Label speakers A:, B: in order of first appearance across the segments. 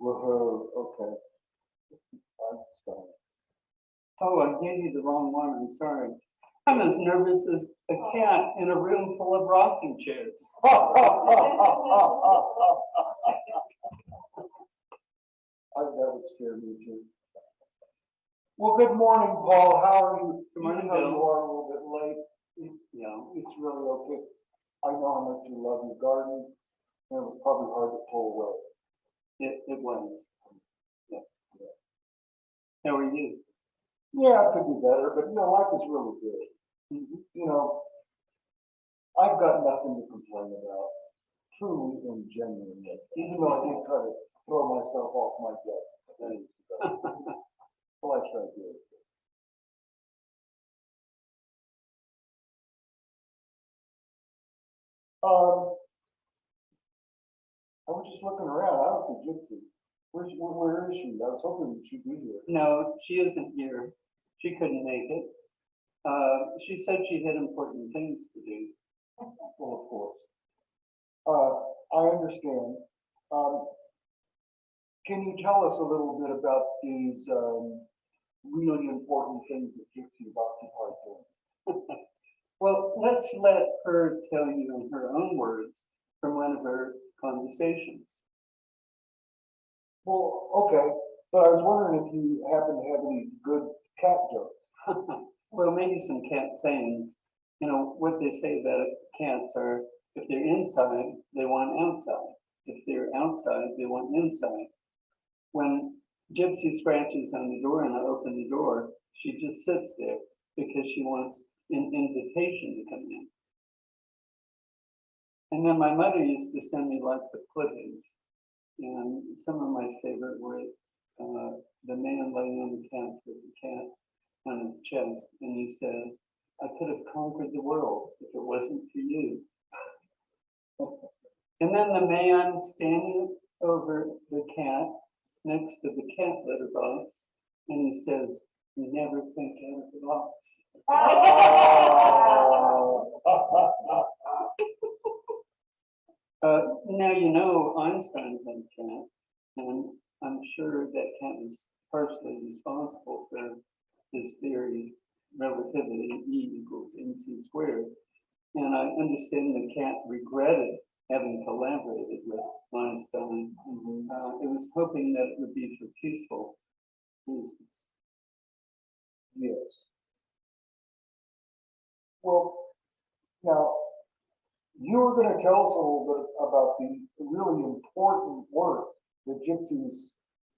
A: Whoa, okay. Einstein.
B: Oh, I gave you the wrong one. I'm sorry. I'm as nervous as a cat in a room full of rocking chairs.
A: That would scare me too. Well, good morning, Paul. How are you?
B: Good morning,
A: Even though
B: Bill.
A: you are a little bit late. It's really okay. I know how much you love your garden, and it was probably hard to pull away.
B: It was. Yeah. How are you?
A: Yeah, it could be better, but life is really good. I've got nothing to complain about, truly and genuinely. Even though I did try to throw myself off my deck. Well, I tried to do it. I was just looking around. I don't see Gypsy. Where is she? I was hoping she'd be here.
B: No, she isn't here. She couldn't make it. She said she had important things to do.
A: Well, of course. I understand. Um, can you tell us a little bit about these really important things that Gypsy is occupied doing?
B: Well, let's let her tell you in her own words from one of her conversations.
A: Well, okay, but I was wondering if you happen to have any good cat jokes.
B: Well, maybe some cat sayings. What they say about cats are, if they're inside, they want outside. If they're outside, they want inside. When Gypsy scratches on the door and I open the door, she just sits there because she wants an invitation to come in. And then my mother used to send me lots of clippings. And some of my favorite were the man laying on the couch with the cat on his chest, and he says, "I could have conquered the world if it wasn't for you." And then the man standing over the cat next to the cat litter box, and he says, "You never think out of the box." Now Einstein had a cat, and I'm sure that cat was partially responsible for his theory, relativity, E equals mc squared. And I understand the cat regretted having collaborated with Einstein. It was hoping that it would be for peaceful reasons.
A: Yes. Well, now, you were going to tell us a little bit about the really important work that Gypsy's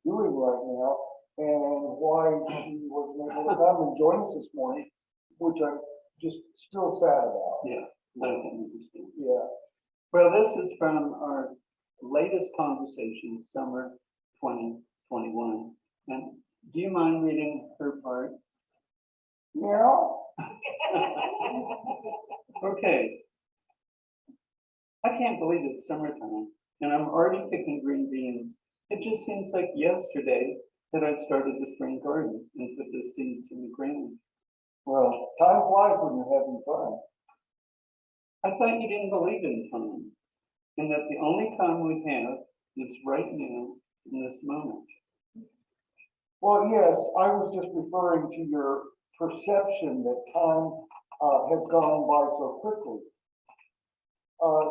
A: doing right now and why she wasn't able to come and join us this morning, which I'm just still sad about.
B: Yeah, I can understand.
A: Yeah.
B: Well, this is from our latest conversation, summer 2021. And do you mind reading her part?
A: Yeah.
B: Okay. I can't believe it's summertime and I'm already picking green beans. It just seems like yesterday that I started the spring garden and put the seeds in the ground.
A: Well, time flies when you're having fun.
B: I thought you didn't believe in time and that the only time we have is right now in this moment.
A: Well, yes, I was just referring to your perception that time has gone by so quickly.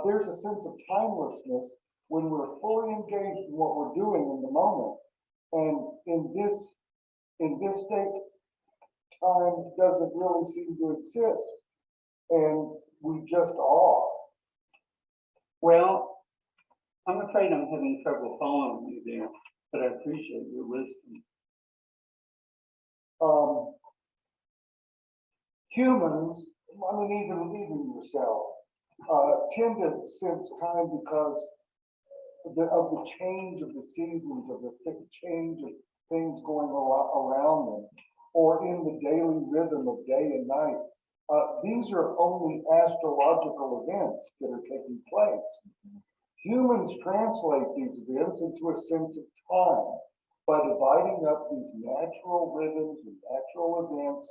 A: There's a sense of timelessness when we're fully engaged in what we're doing in the moment. And in this state, time doesn't really seem to exist. And we just are.
B: Well, I'm afraid I'm having trouble following you there, but I appreciate your wisdom.
A: Humans, I mean, even yourself, tend to sense time because of the change of the seasons, of the change of things going around them, or in the daily rhythm of day and night. These are only astrological events that are taking place. Humans translate these events into a sense of time by dividing up these natural rhythms and natural events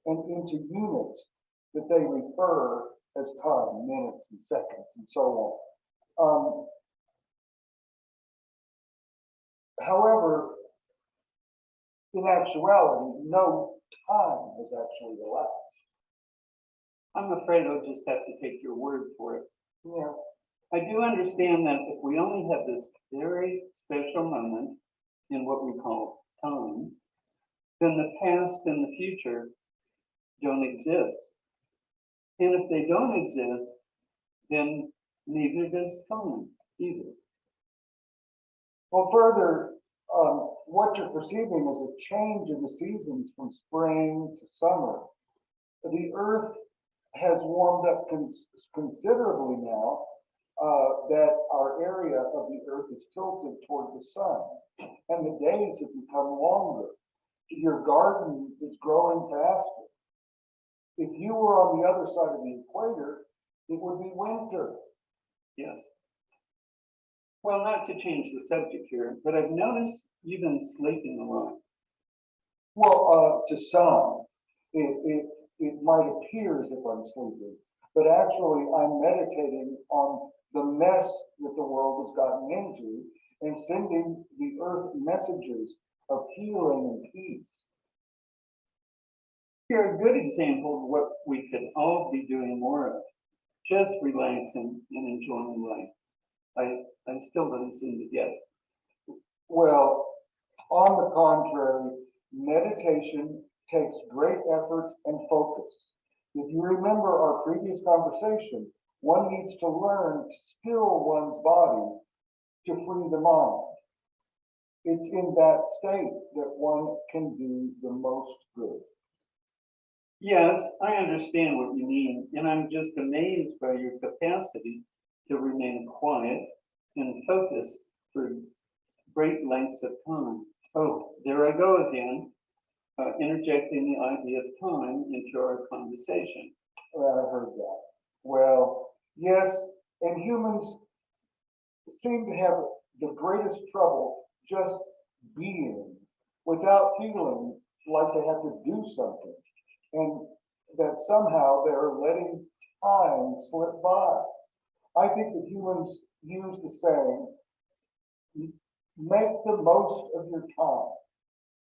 A: and into units that they refer as time, minutes and seconds and so on. However, in actuality, no time has actually elapsed.
B: I'm afraid I'll just have to take your word for it.
A: Yeah.
B: I do understand that if we only have this very special moment in what we call time, then the past and the future don't exist. And if they don't exist, then neither does time either.
A: Well, further, what you're perceiving is a change in the seasons from spring to summer. The earth has warmed up considerably now that our area of the earth is tilted toward the sun, and the days have become longer. Your garden is growing faster. If you were on the other side of the equator, it would be winter.
B: Yes. Well, not to change the subject here, but I've noticed you've been sleeping a lot.
A: Well, to some, it might appear as if I'm sleeping, but actually I'm meditating on the mess that the world has gotten into and sending the earth messages of healing and peace.
B: You're a good example of what we could all be doing more of, just relaxing and enjoying life. I still don't seem to get it.
A: Well, on the contrary, meditation takes great effort and focus. If you remember our previous conversation, one needs to learn to still one's body to free the mind. It's in that state that one can do the most good.
B: Yes, I understand what you mean, and I'm just amazed by your capacity to remain quiet and focused for great lengths of time. Oh, there I go again, interjecting the idea of time into our conversation.
A: Well, I heard that. Well, yes, and humans seem to have the greatest trouble just being without feeling like they have to do something, and that somehow they're letting time slip by. I think that humans use the saying, make the most of your time.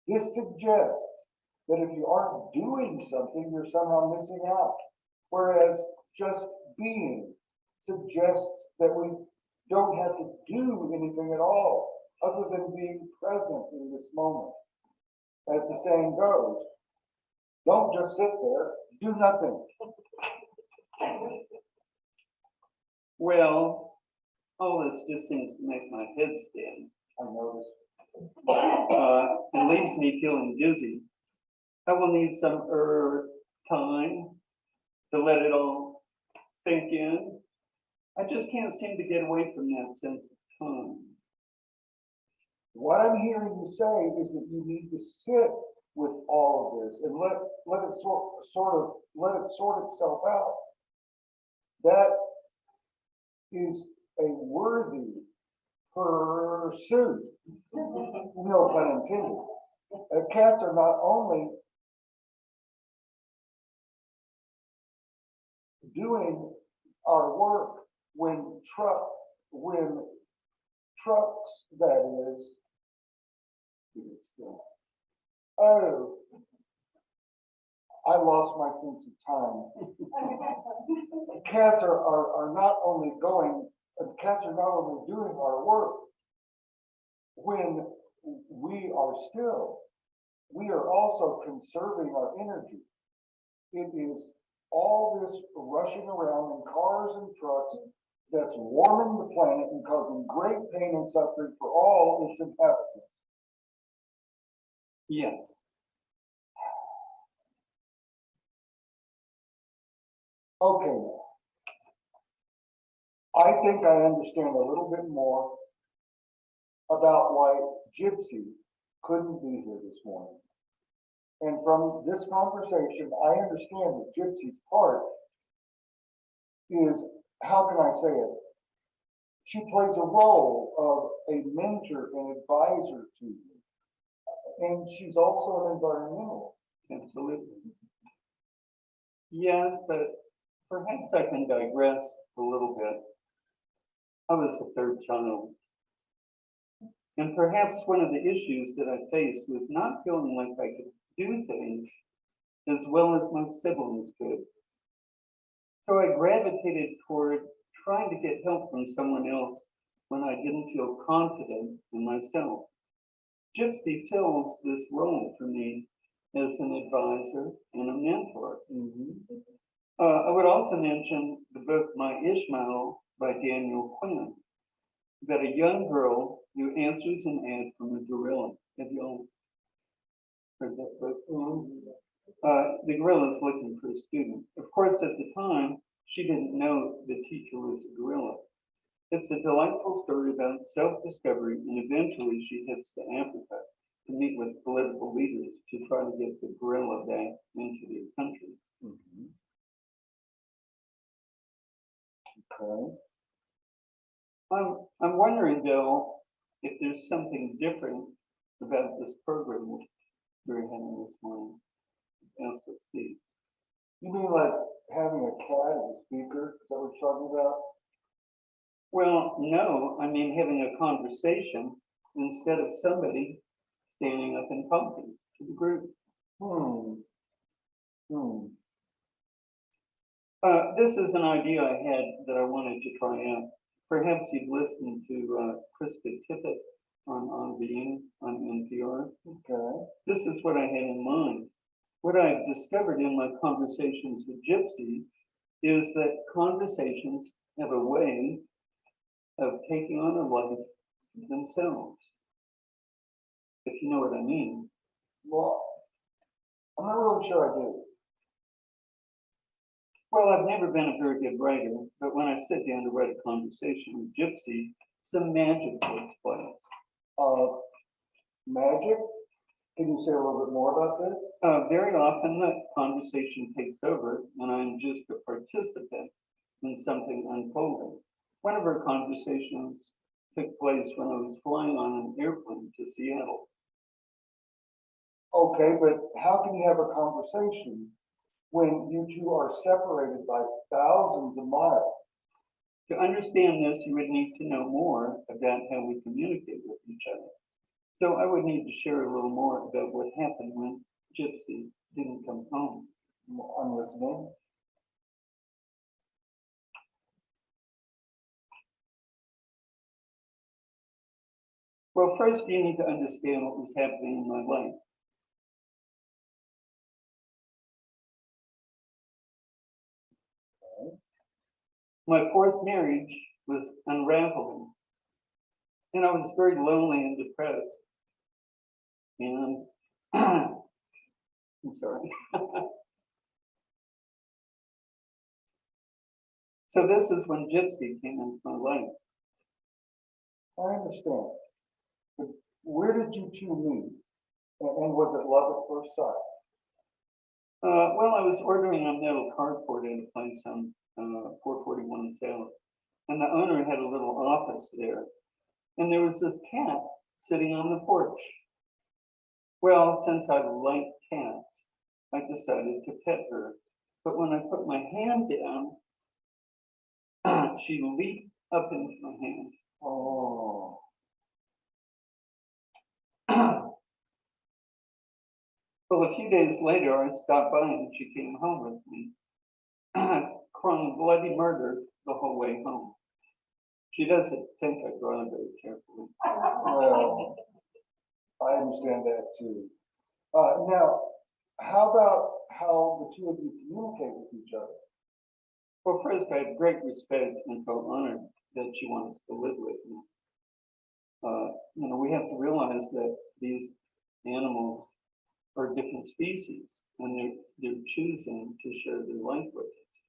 A: This suggests that if you aren't doing something, you're somehow missing out. Whereas just being suggests that we don't have to do anything at all other than being present in this moment. As the saying goes, don't just sit there, do nothing.
B: Well, all this just seems to make my head spin.
A: I noticed.
B: It leaves me feeling dizzy. I will need some time to let it all sink in. I just can't seem to get away from that sense of time.
A: What I'm hearing you say is that you need to sit with all of this and let it sort itself out. That is a worthy pursuit. No pun intended. Cats are not only doing our work when trucks, that is, oh, I lost my sense of time. Cats are not only doing our work when we are still, we are also conserving our energy. It is all this rushing around in cars and trucks that's warming the planet and causing great pain and suffering for all its inhabitants.
B: Yes.
A: Okay, I think I understand a little bit more about why Gypsy couldn't be here this morning. And from this conversation, I understand that Gypsy's part is, how can I say it? She plays a role of a mentor and advisor to you. And she's also an environmentalist.
B: Absolutely. Yes, but perhaps I can digress a little bit. I was the third child, And perhaps one of the issues that I faced was not feeling like I could do things as well as my siblings could. So I gravitated toward trying to get help from someone else when I didn't feel confident in myself. Gypsy fills this role for me as an advisor and a mentor. I would also mention the book My Ishmael by Daniel Quinn, about a young girl who answers an ad from a gorilla. Have you all heard that book? The gorilla is looking for a student. Of course, at the time, she didn't know the teacher was a gorilla. It's a delightful story about self-discovery, and eventually she heads to Africa to meet with political leaders to try to get the gorilla back into their country.
A: Okay.
B: I'm wondering, though, if there's something different about this program we're having this morning. SSC.
A: You mean like having a cat as a speaker? Is that what you're talking about?
B: Well, no, I mean having a conversation instead of somebody standing up and talking to the group. This is an idea I had that I wanted to try out. Perhaps you've listened to Krista Tippett on Being on NPR.
A: Okay.
B: This is what I had in mind. What I've discovered in my conversations with Gypsy is that conversations have a way of taking on a life themselves, if you know what I mean.
A: Well, I'm not really sure I do.
B: Well, I've never been a very good writer, but when I sit down to write a conversation with Gypsy, some magic takes place.
A: Magic? Can you say a little bit more about this?
B: Very often the conversation takes over and I'm just a participant in something unfolding. One of our conversations took place when I was flying on an airplane to Seattle.
A: Okay, but how can you have a conversation when you two are separated by thousands of miles?
B: To understand this, you would need to know more about how we communicate with each other. So I would need to share a little more about what happened when Gypsy didn't come home.
A: I'm listening.
B: Well, first you need to understand what was happening in my life. My fourth marriage was unraveling, and I was very lonely and depressed. And I'm sorry. So this is when Gypsy came into my life.
A: I understand. But where did you two meet? And was it love at first sight?
B: Well, I was ordering a metal carport at a place on 441 South, and the owner had a little office there, and there was this cat sitting on the porch. Well, since I like cats, I decided to pet her, but when I put my hand down, she leaped up into my hand.
A: Oh.
B: Well, a few days later, I stopped by and she came home with me, crying bloody murder the whole way home. She doesn't think I drive very carefully.
A: Well, I understand that too. Now, how about how the two of you communicate with each other?
B: Well, first, I had great respect and felt honored that she wants to live with me. We have to realize that these animals are different species, and they're choosing to share their life with us.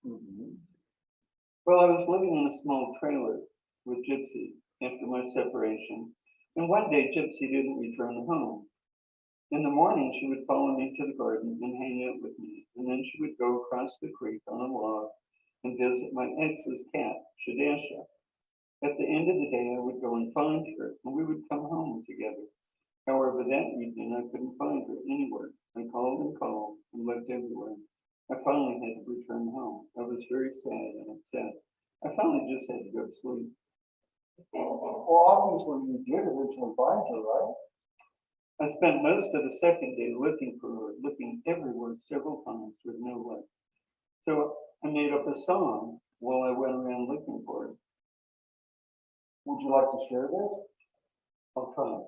B: Well, I was living in a small trailer with Gypsy after my separation, and one day Gypsy didn't return home. In the morning, she would follow me to the garden and hang out with me, and then she would go across the creek on a log and visit my ex's cat, Shadasha. At the end of the day, I would go and find her, and we would come home together. However, that evening, I couldn't find her anywhere. I called and looked everywhere. I finally had to return home. I was very sad and upset. I finally just had to go to sleep.
A: Well, obviously you did eventually find her, right?
B: I spent most of the second day looking for her, looking everywhere several times with no luck. So I made up a song while I went around looking for her.
A: Would you like to share this?
B: I'll try.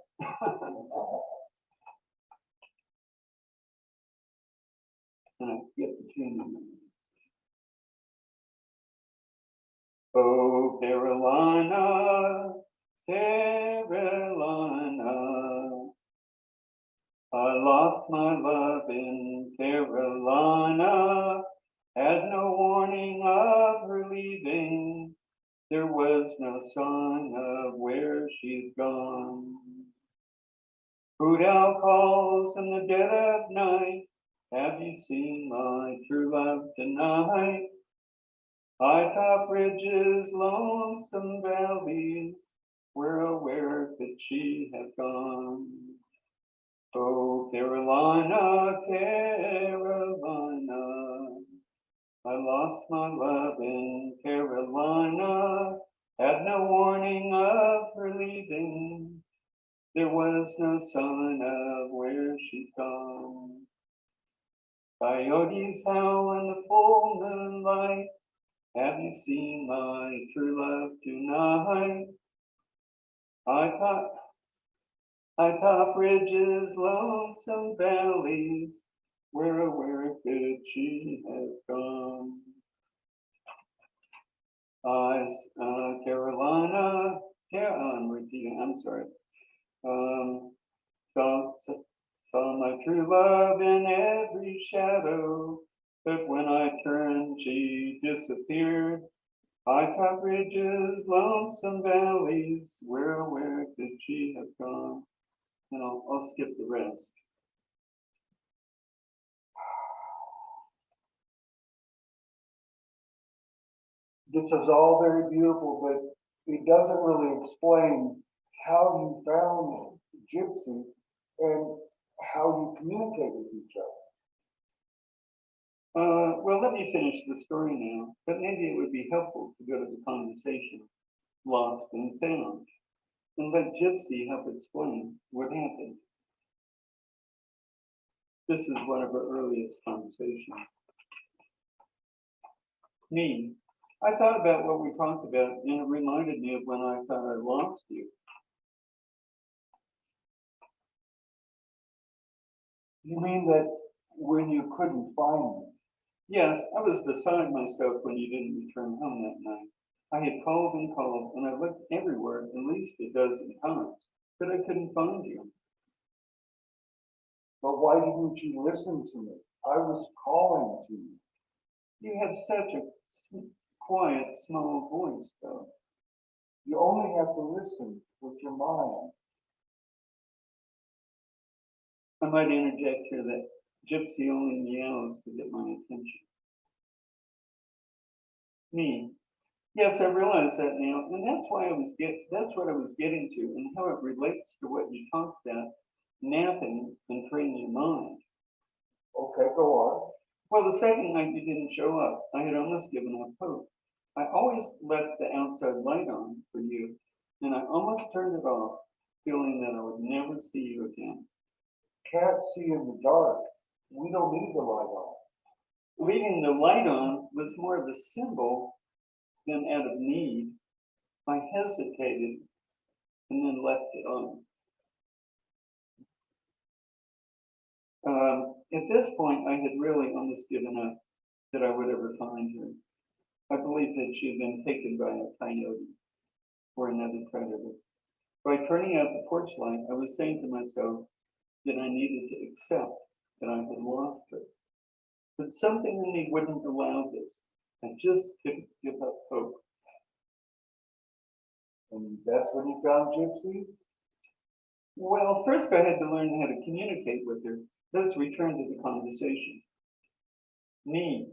B: And I get the tune. Oh, Carolina, Carolina, I lost my love in Carolina, had no warning of her leaving, there was no sign of where she's gone. Food owl calls in the dead of night, have you seen my true love tonight? High top ridges, lonesome valleys, we're aware that she has gone. Oh, Carolina, Carolina, I lost my love in Carolina, had no warning of her leaving, there was no sign of where she'd gone. Coyotes howl in the full moonlight, have you seen my true love tonight? High top ridges, lonesome valleys, where could she have gone? Carolina, I'm repeating, I'm sorry. Saw my true love in every shadow, but when I turned, she disappeared. High top ridges, lonesome valleys, where could she have gone? And I'll skip the rest.
A: This is all very beautiful, but it doesn't really explain how you found Gypsy and how you communicate with each other.
B: Well, let me finish the story now, but maybe it would be helpful to go to the conversation, lost and found, and let Gypsy help explain what happened. This is one of our earliest conversations. Me, I thought about what we talked about, and it reminded me of when I thought I lost you.
A: You mean that when you couldn't find me?
B: Yes, I was beside myself when you didn't return home that night. I had called and called, and I looked everywhere at least a dozen times, but I couldn't find you.
A: But why didn't you listen to me? I was calling to you.
B: You have such a quiet, small voice, though.
A: You only have to listen with your mind.
B: I might interject here that Gypsy only meows to get my attention. Me. Yes, I realize that now, and that's what I was getting to, and how it relates to what you talked about, napping and training your mind.
A: Okay, go on.
B: Well, the second night you didn't show up, I had almost given up hope. I always left the outside light on for you, and I almost turned it off, feeling that I would never see you again.
A: Can't see in the dark. We don't need the light on.
B: Leaving the light on was more of a symbol than out of need. I hesitated and then left it on. At this point, I had really almost given up that I would ever find her. I believed that she had been taken by a coyote or another predator. By turning out the porch light, I was saying to myself that I needed to accept that I had lost her. But something in me wouldn't allow this. I just couldn't give up hope.
A: And that's when you found Gypsy?
B: Well, first I had to learn how to communicate with her. Let's return to the conversation. Me.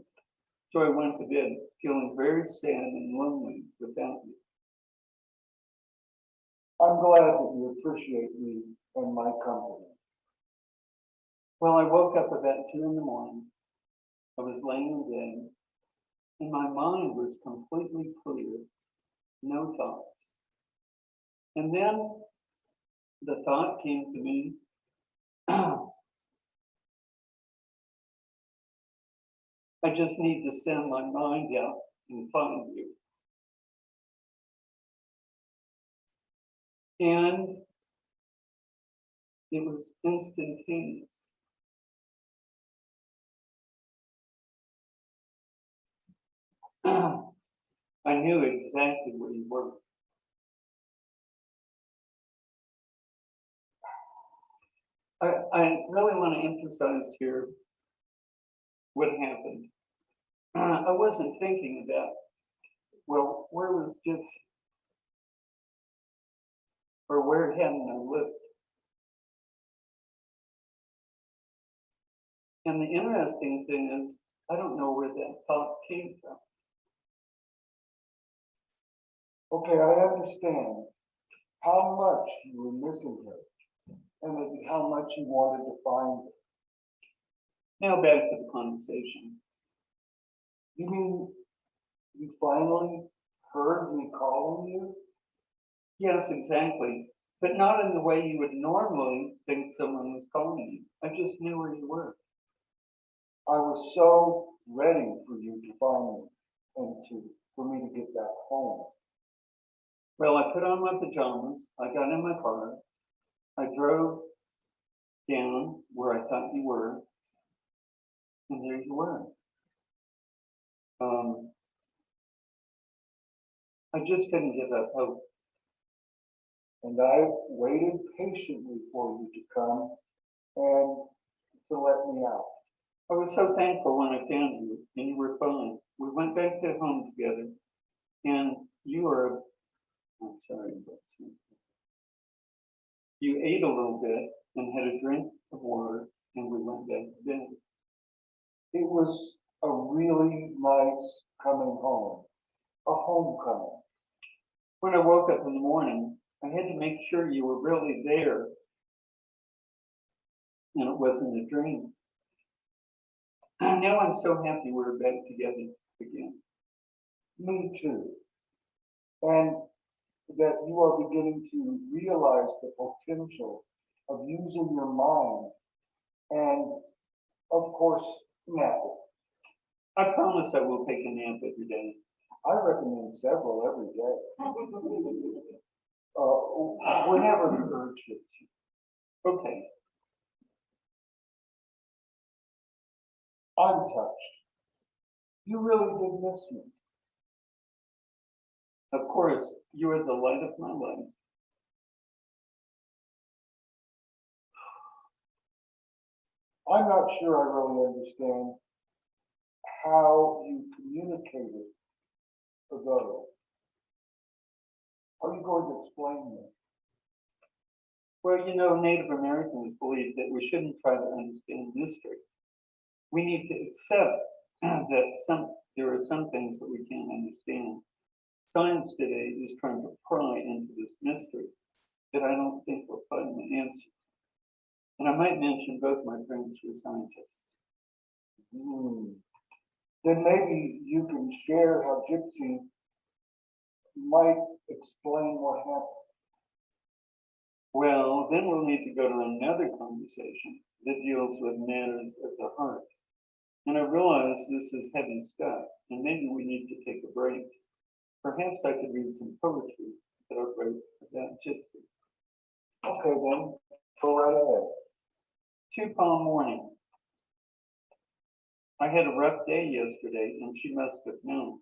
B: So I went to bed feeling very sad and lonely without you.
A: I'm glad that you appreciate me and my company.
B: Well, I woke up about 2 in the morning. I was laying in bed, and my mind was completely clear. No thoughts. And then the thought came to me, I just need to send my mind out and find you. And it was instantaneous. I knew exactly where you were. I really want to emphasize here what happened. I wasn't thinking about, well, where was Gypsy? Or where hadn't I lived? And the interesting thing is, I don't know where that thought came from.
A: Okay, I understand how much you were missing her and how much you wanted to find her.
B: Now back to the conversation.
A: You mean you finally heard me calling you?
B: Yes, exactly. But not in the way you would normally think someone was calling you. I just knew where you were.
A: I was so ready for you to find me and for me to get back home.
B: Well, I put on my pajamas, I got in my car, I drove down where I thought you were, and there you were. I just couldn't give up hope.
A: And I waited patiently for you to come and to let me out.
B: I was so thankful when I found you, and you were fine. We went back to home together, and I'm sorry, but you ate a little bit and had a drink of water, and we went back to bed.
A: It was a really nice coming home, a homecoming.
B: When I woke up in the morning, I had to make sure you were really there, and it wasn't a dream. Now I'm so happy we're back together again.
A: Me too. And that you are beginning to realize the potential of using your mind and, of course, napping.
B: I promise I will take a nap every day.
A: I recommend several every day. Whenever the urge hits you.
B: Okay.
A: I'm touched. You really did miss me.
B: Of course, you are the light of my life.
A: I'm not sure I really understand how you communicated though. Are you going to explain this?
B: Well, you know, Native Americans believe that we shouldn't try to understand mystery. We need to accept that there are some things that we can't understand. Science today is trying to pry into this mystery that I don't think will find the answers. And I might mention both my friends who are scientists.
A: Then maybe you can share how Gypsy might explain what happened.
B: Well, then we'll need to go to another conversation that deals with matters of the heart. And I realize this is heavy stuff, and maybe we need to take a break. Perhaps I could read some poetry that I wrote about Gypsy.
A: Okay, then, go right ahead.
B: 2 Palm morning. I had a rough day yesterday, and she must have known,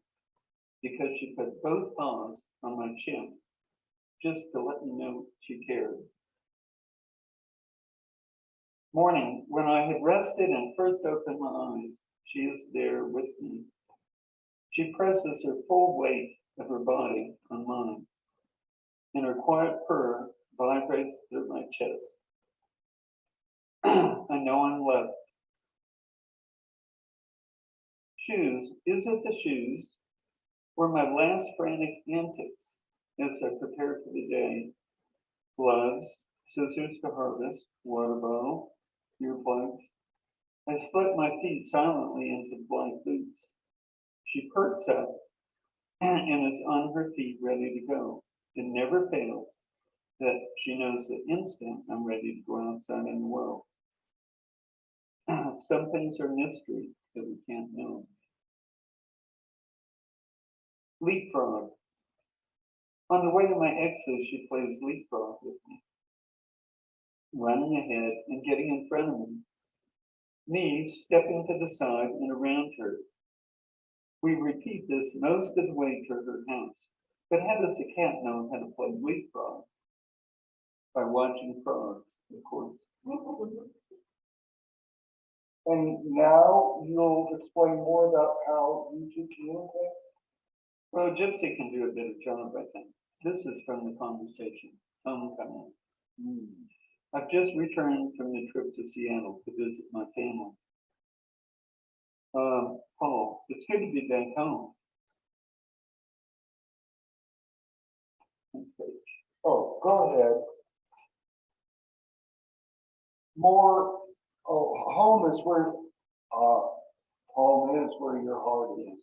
B: because she put both paws on my chin, just to let me know she cared. Morning, when I had rested and first opened my eyes, she is there with me. She presses her full weight of her body on mine, and her quiet purr vibrates through my chest. I know I'm loved. Shoes, is it the shoes? Were my last frantic antics as I prepared for the day. Gloves, scissors to harvest, water bottle, earplugs. I slip my feet silently into the black boots. She perks up and is on her feet ready to go. It never fails. that she knows the instant I'm ready to go outside in the world. Some things are mystery that we can't know. Leapfrog. On the way to my ex's, she plays leapfrog with me, running ahead and getting in front of me stepping to the side and around her. We repeat this most of the way to her house. But how does a cat know how to play leapfrog? By watching frogs, of course.
A: And now you'll explain more about how you two communicate?
B: Well, Gypsy can do a better job, I think. This is from the conversation. Homecoming. I've just returned from the trip to Seattle to visit my family. Paul, it's good to be back home. Next page.
A: Oh, go ahead. More, home is where your heart is.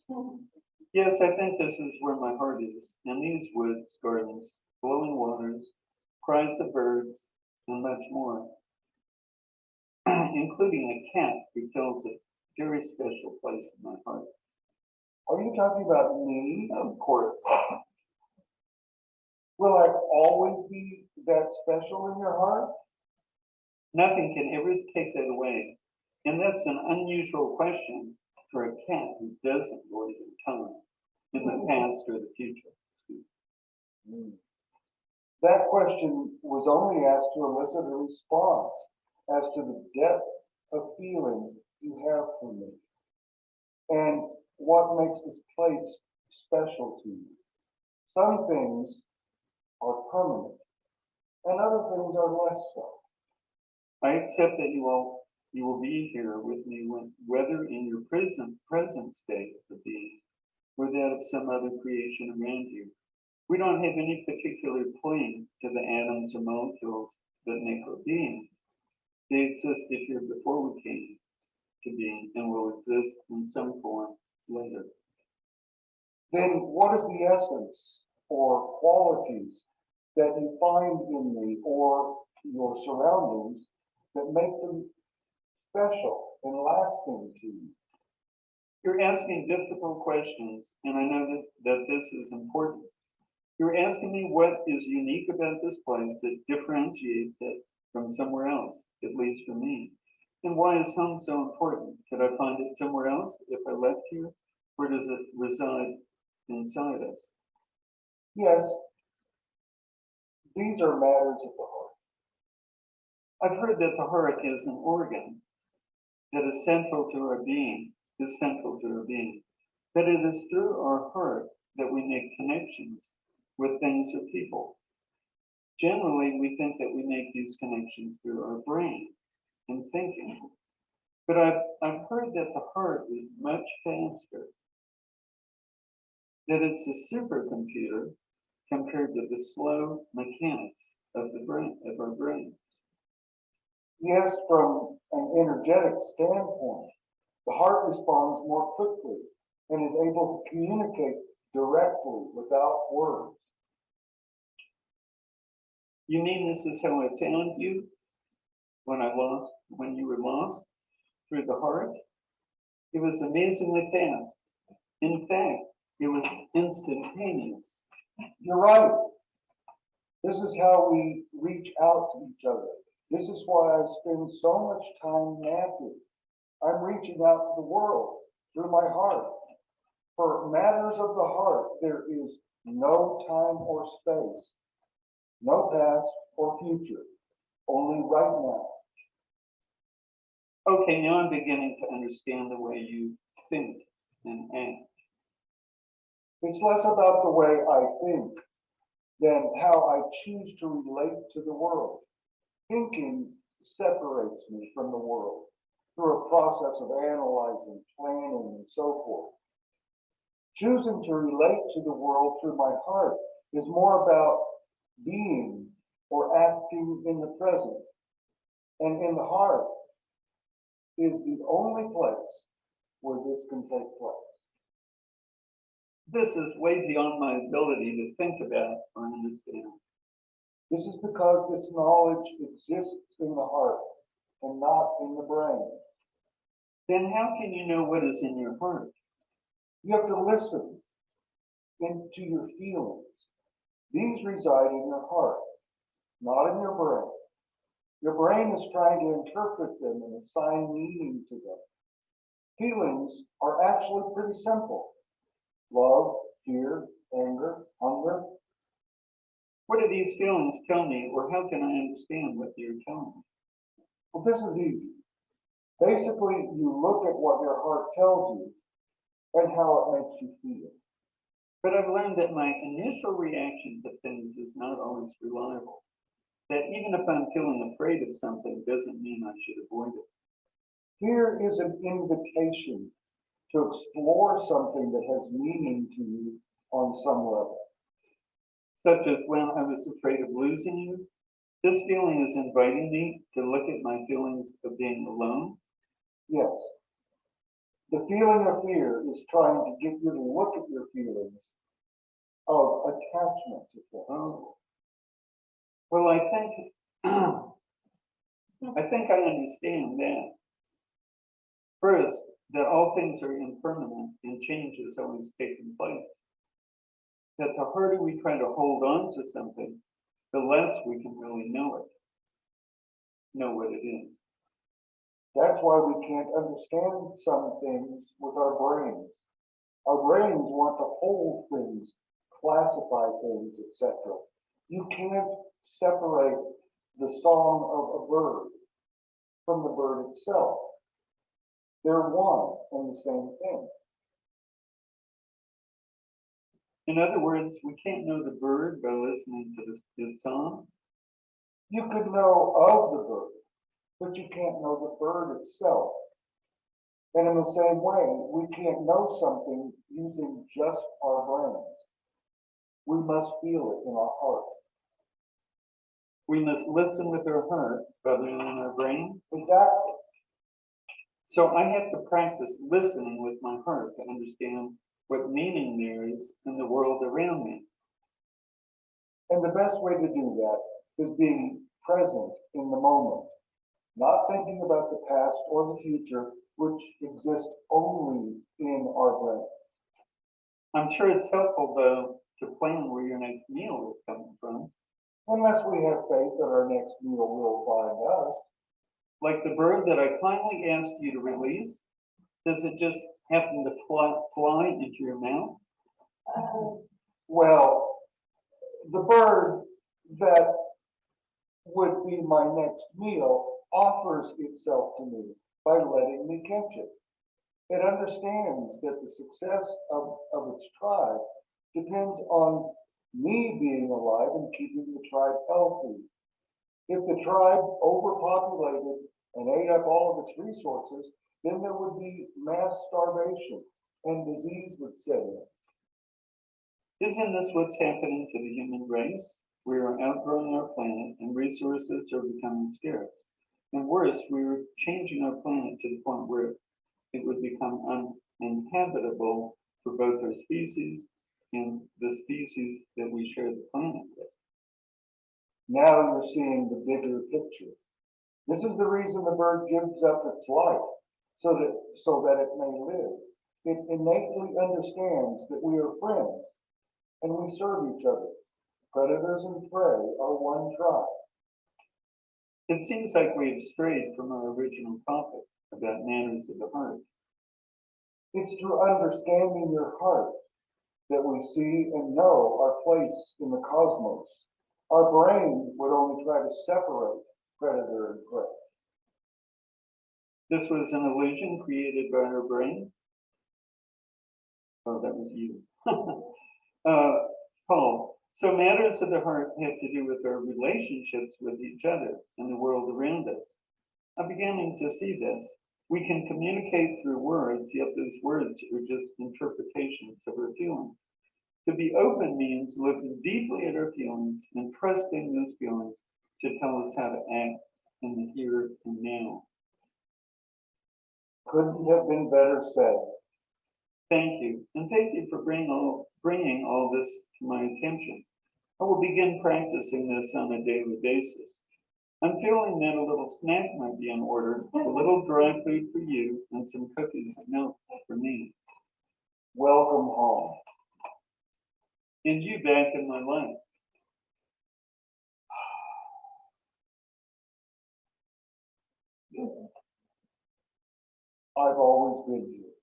B: Yes, I think this is where my heart is. In these woods, gardens, flowing waters, cries of birds, and much more. Including a cat who fills a very special place in my heart.
A: Are you talking about me?
B: Of course.
A: Will I always be that special in your heart?
B: Nothing can ever take that away. And that's an unusual question for a cat who doesn't believe in time, in the past or the future.
A: That question was only asked to elicit a response as to the depth of feeling you have for me and what makes this place special to you. Some things are permanent and other things are less so.
B: I accept that you will be here with me whether in your present state of being or that of some other creation around you. We don't have any particular cling to the atoms or molecules that make our being. They existed here before we came to being and will exist in some form later.
A: Then what is the essence or qualities that you find in me or your surroundings that make them special and lasting to you?
B: You're asking difficult questions, and I know that this is important. You're asking me what is unique about this place that differentiates it from somewhere else, at least for me. And why is home so important? Could I find it somewhere else if I left here? Or does it reside inside us?
A: Yes, these are matters of the heart.
B: I've heard that the heart is an organ that is central to our being, that it is through our heart that we make connections with things or people. Generally, we think that we make these connections through our brain and thinking. But I've heard that the heart is much faster, that it's a supercomputer compared to the slow mechanics of our brains.
A: Yes, from an energetic standpoint, the heart responds more quickly and is able to communicate directly without words.
B: You mean this is how I found you when you were lost through the heart? It was amazingly fast. In fact, it was instantaneous.
A: You're right. This is how we reach out to each other. This is why I spend so much time napping. I'm reaching out to the world through my heart. For matters of the heart, there is no time or space, no past or future, only right now.
B: Okay, now I'm beginning to understand the way you think and act.
A: It's less about the way I think than how I choose to relate to the world. Thinking separates me from the world through a process of analyzing, planning, and so forth. Choosing to relate to the world through my heart is more about being or acting in the present. And in the heart is the only place where this can take place.
B: This is way beyond my ability to think about or understand.
A: This is because this knowledge exists in the heart and not in the brain.
B: Then how can you know what is in your heart?
A: You have to listen into your feelings. These reside in your heart, not in your brain. Your brain is trying to interpret them and assign meaning to them. Feelings are actually pretty simple. Love, fear, anger, hunger.
B: What do these feelings tell me, or how can I understand what you're telling me?
A: Well, this is easy. Basically, you look at what your heart tells you and how it makes you feel.
B: But I've learned that my initial reaction to things is not always reliable. That even if I'm feeling afraid of something doesn't mean I should avoid it.
A: Fear is an invitation to explore something that has meaning to you on some level.
B: Such as when I was afraid of losing you, this feeling is inviting me to look at my feelings of being alone.
A: Yes, the feeling of fear is trying to get you to look at your feelings of attachment to things.
B: Oh, well, I think I understand that. First, that all things are impermanent and change is always taking place. That the harder we try to hold on to something, the less we can really know what it is.
A: That's why we can't understand some things with our brains. Our brains want to hold things, classify things, etc. You can't separate the song of a bird from the bird itself. They're one and the same thing.
B: In other words, we can't know the bird by listening to its song.
A: You could know of the bird, but you can't know the bird itself. And in the same way, we can't know something using just our brains. We must feel it in our heart.
B: We must listen with our heart rather than our brain.
A: Exactly.
B: So I have to practice listening with my heart to understand what meaning there is in the world around me.
A: And the best way to do that is being present in the moment, not thinking about the past or the future, which exist only in our brain.
B: I'm sure it's helpful, though, to plan where your next meal is coming from.
A: Unless we have faith that our next meal will find us.
B: Like the bird that I kindly asked you to release, does it just happen to fly into your mouth?
A: Well, the bird that would be my next meal offers itself to me by letting me catch it. It understands that the success of its tribe depends on me being alive and keeping the tribe healthy. If the tribe overpopulated and ate up all of its resources, then there would be mass starvation and disease would set in.
B: Isn't this what's happening to the human race? We are outgrowing our planet and resources are becoming scarce. And worse, we are changing our planet to the point where it would become uninhabitable for both our species and the species that we share the planet with.
A: Now you're seeing the bigger picture. This is the reason the bird gives up its life, so that it may live. It innately understands that we are friends and we serve each other. Predators and prey are one tribe.
B: It seems like we have strayed from our original topic about matters of the heart.
A: It's through understanding your heart that we see and know our place in the cosmos. Our brain would only try to separate predator and prey.
B: This was an illusion created by our brain. Oh, that was you. Paul, so matters of the heart have to do with our relationships with each other and the world around us. I'm beginning to see this. We can communicate through words, yet those words are just interpretations of our feelings. To be open means looking deeply at our feelings and trusting those feelings to tell us how to act in the here and now.
A: Couldn't have been better said.
B: Thank you, and thank you for bringing all this to my attention. I will begin practicing this on a daily basis. I'm feeling that a little snack might be in order, a little dry food for you, and some cookies and milk for me.
A: Welcome home.
B: And you back in my life.
A: I've always been here.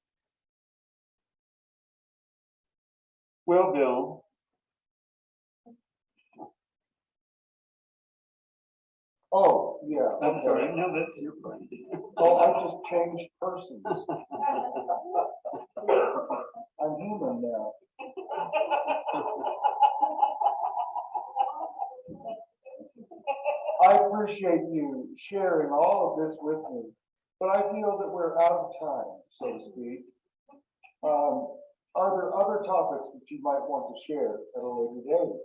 B: Well, Bill,
A: Oh, yeah.
B: I'm
A: okay.
B: sorry, no, that's your part.
A: Oh, I just changed persons. I'm human now. I appreciate you sharing all of this with me, but I feel that we're out of time, so to speak. Are there other topics that you might want to share at a later date?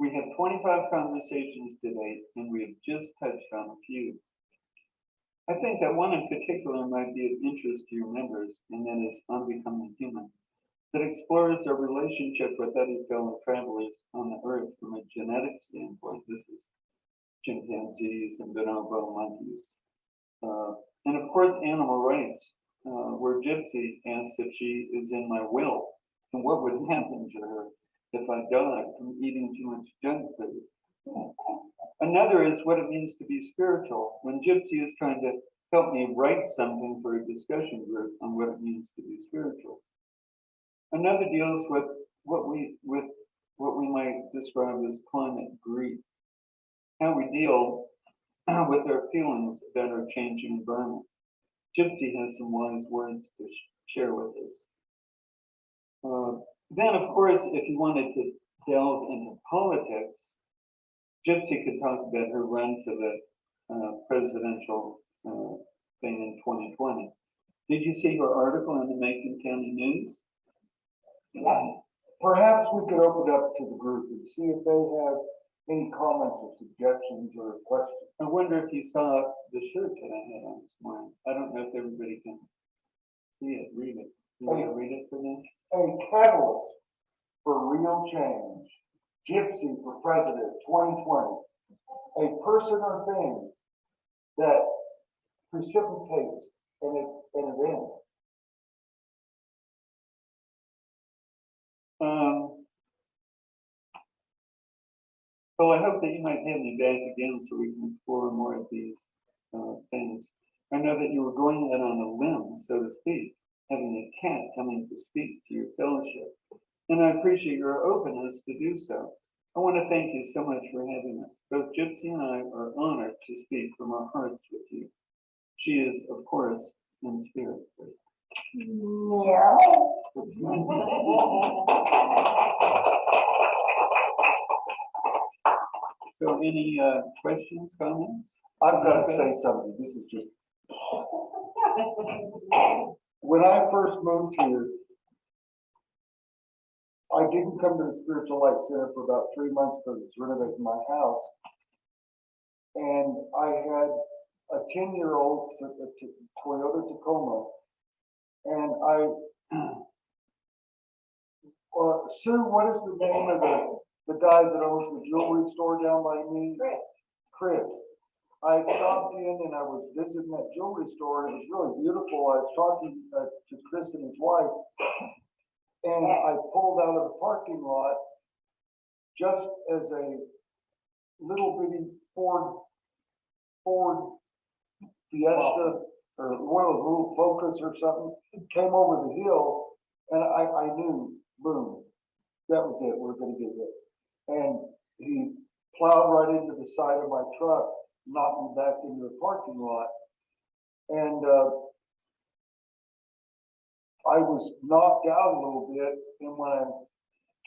B: We have 25 conversations to date, and we have just touched on a few. I think that one in particular might be of interest to your members, and that is On Becoming Human, that explores their relationship with other fellow travelers on the earth from a genetic standpoint. This is chimpanzees and bonobo monkeys. And of course, animal rights, where Gypsy asks if she is in my will, and what would happen to her if I died from eating too much junk food. Another is what it means to be spiritual, when Gypsy is trying to help me write something for a discussion group on what it means to be spiritual. Another deals with what we might describe as climate grief, how we deal with our feelings about our changing environment. Gypsy has some wise words to share with us. Then, of course, if you wanted to delve into politics, Gypsy could talk about her run for the presidential thing in 2020. Did you see her article in the Macon County News?
A: Perhaps we could open it up to the group and see if they have any comments or suggestions or questions.
B: I wonder if you saw the shirt that I had on this morning. I don't know if everybody can see it, read it. You want to read it for me?
A: A catalyst for real change. Gypsy for president 2020. A person or thing that precipitates an event.
B: Well, I hope that you might have me back again so we can explore more of these things. I know that you were going out on a limb, so to speak, having a cat coming to speak to your fellowship. And I appreciate your openness to do so. I want to thank you so much for having us. Both Gypsy and I are honored to speak from our hearts with you. She is, of course, in spirit.
A: Yeah.
B: So any questions, comments?
A: I've got to say something. This is just. When I first moved here, I didn't come to the Spiritual Light Center for about 3 months because it's renovating my house. And I had a 10-year-old Toyota Tacoma. And Sue, what is the name of the guy that owns the jewelry store down by me? Chris. I stopped in and I was visiting that jewelry store, and it was really beautiful. I was talking to Chris and his wife, and I pulled out of the parking lot just as a little bitty Ford Fiesta or one of those little Focus or something came over the hill, and I knew, boom, that was it. We're going to get hit. And he plowed right into the side of my truck, knocked me back into the parking lot. And I was knocked out a little bit. And when I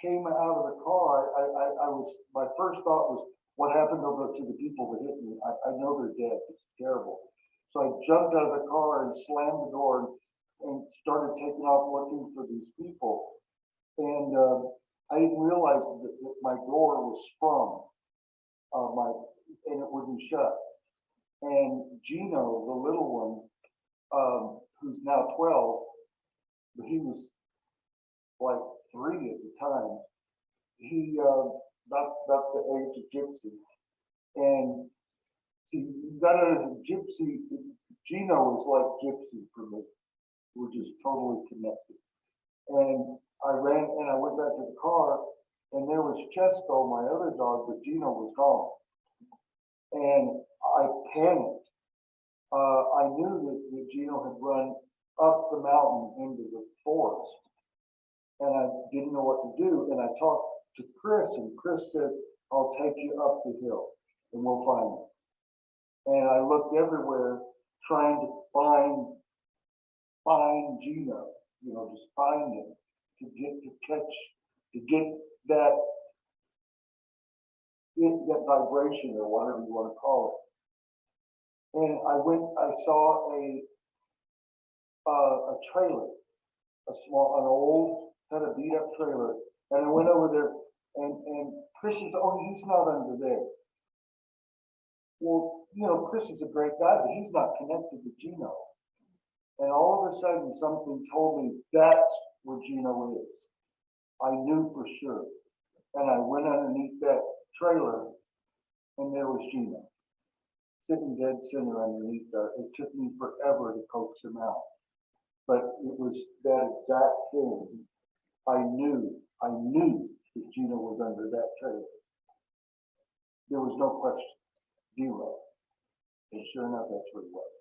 A: came out of the car, my first thought was, what happened over to the people that hit me? I know they're dead. It's terrible. So I jumped out of the car and slammed the door and started taking off looking for these people. And I didn't realize that my door was sprung, and it wouldn't shut. And Gino, the little one, who's now 12, but he was like 3 at the time. He about the age of Gypsy. And see, you gotta, Gypsy, Gino is like Gypsy for me. We're just totally connected. And I went back to the car, and there was Chesco, my other dog, but Gino was gone. And I panicked. I knew that Gino had run up the mountain into the forest, and I didn't know what to do. And I talked to Chris, and Chris says, "I'll take you up the hill, and we'll find him." And I looked everywhere trying to find Gino, just find him to get that vibration or whatever you want to call it. And I saw a trailer, an old kind of beat up trailer, and I went over there, and Chris says, "Oh, he's not under there." Well, Chris is a great guy, but he's not connected to Gino. And all of a sudden, something told me that's where Gino is. I knew for sure. And I went underneath that trailer, and there was Gino, sitting dead center underneath there. It took me forever to coax him out. But it was that exact thing. I knew that Gino was under that trailer. There was no question. Zero. And sure enough, that's what it was.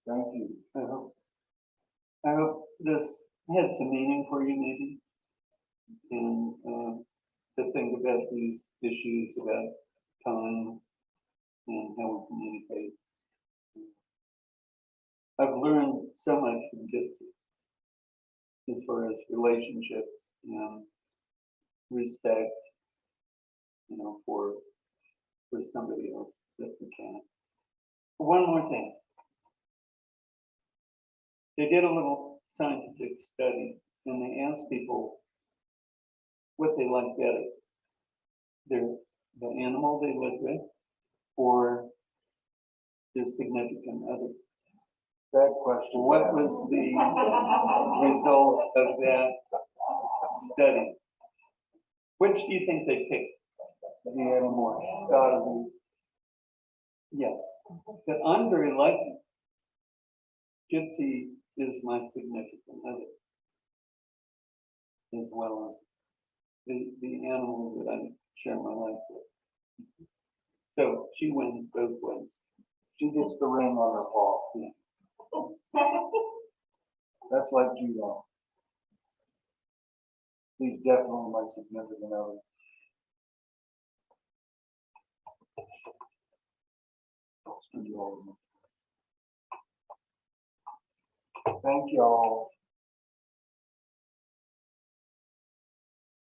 A: Thank you.
B: I hope this had some meaning for you, maybe, and to think about these issues about time and how we communicate. I've learned so much from Gypsy as far as relationships and respect, for somebody else that we can't. One more thing. They did a little scientific study, and they asked people what they liked better, the animal they lived with, or their significant other.
A: That question.
B: What was the result of that study? Which do you think they picked?
A: The animal. It's gotta be.
B: Yes, but I'm very lucky. Gypsy is my significant other, as well as the animal that I share my life with. So she wins both ways.
A: She gets the ring on her paw. Yeah. That's like Gino. He's definitely my significant other. Thank you all.